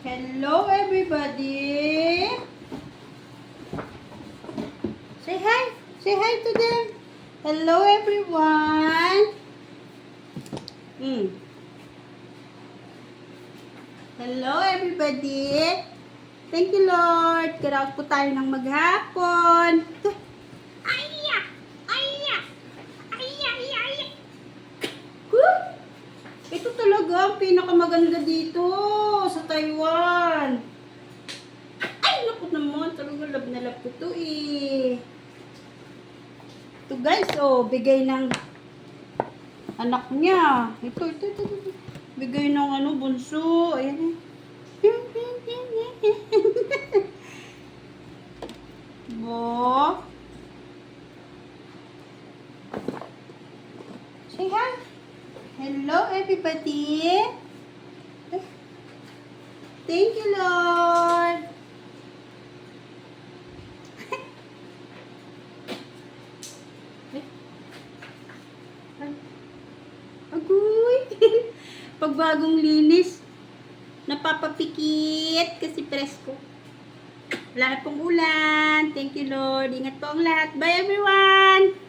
Hello, everybody. Say hi. Say hi to them. Hello, everyone. Hello, everybody. Thank you, Lord. Karaos po tayo ng maghapon. Aya! Aya! Aya! Aya! Ito talaga ang pinakamaganda dito sa Taiwan. Ay, naku naman. Talaga love na love ko to eh. Ito guys, oh, bigay ng anak niya. Ito. Bigay ng bunso. Ayan. Bo. Say hi. Hello, everybody. Thank you, Lord. Agoy. Pagbagong linis, napapapikit kasi presko. Wala na pong ulan. Thank you, Lord. Ingat po ang lahat. Bye, everyone.